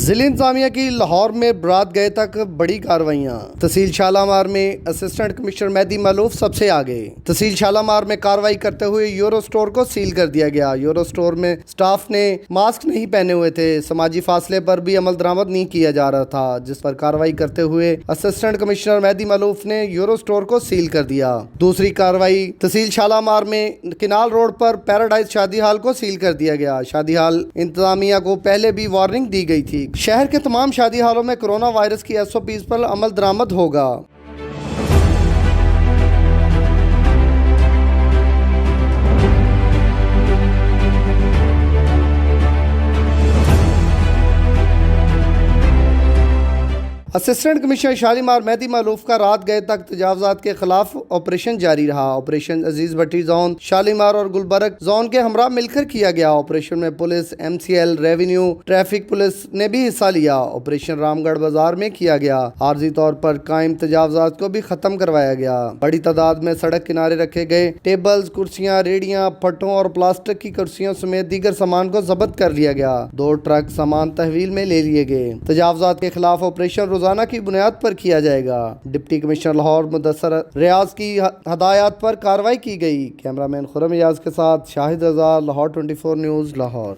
जिला इंतजामिया की लाहौर में बरात गए तक बड़ी कार्रवाइयाँ। तहसील शालामार में असिस्टेंट कमिश्नर मेहदी मालूफ सबसे आगे। तहसील शालामार में कार्रवाई करते हुए यूरो स्टोर को सील कर दिया गया। यूरो स्टोर में स्टाफ ने मास्क नहीं पहने हुए थे। समाजी फासले पर भी अमल दरामद नहीं किया जा रहा था, जिस पर कार्रवाई करते हुए असिस्टेंट कमिश्नर मेहदी मालूफ ने यूरो स्टोर को सील कर दिया। दूसरी कार्रवाई तहसील शालामार में किनाल रोड पर पैराडाइज शादी हाल को सील कर दिया गया। शादी हाल इंतजामिया को पहले भी वार्निंग दी गई थी। शहर के तमाम शादी हालों में कोरोना वायरस की SOPs पर अमल दरामद होगा। असिस्टेंट कमिश्नर शालीमार मेहदी मालूफ का रात गए तक तजावजात के खिलाफ ऑपरेशन जारी रहा। ऑपरेशन अजीज भट्टी जोन, शालीमार और गुलबर्ग जोन के हमरा मिलकर किया गया। ऑपरेशन में police, MCL, revenue, traffic police ने भी हिस्सा लिया। ऑपरेशन रामगढ़ बाजार में किया गया। आर्जी तौर पर कायम तजावजात को भी खत्म करवाया गया। बड़ी तादाद में सड़क किनारे रखे गए टेबल्स, कुर्सियाँ, रेडियाँ, फटों और प्लास्टिक की कुर्सियों समेत दीगर सामान को जब्त कर लिया गया। 2 ट्रक सामान तहवील में ले लिए गए। तजावजात के खिलाफ ऑपरेशन रोजाना की बुनियाद पर किया जाएगा। डिप्टी कमिश्नर लाहौर मुदस्सर रियाज की हदायत पर कार्रवाई की गई। कैमरामैन खुरम रियाज के साथ शाहिद रजा, लाहौर 24 न्यूज़, लाहौर।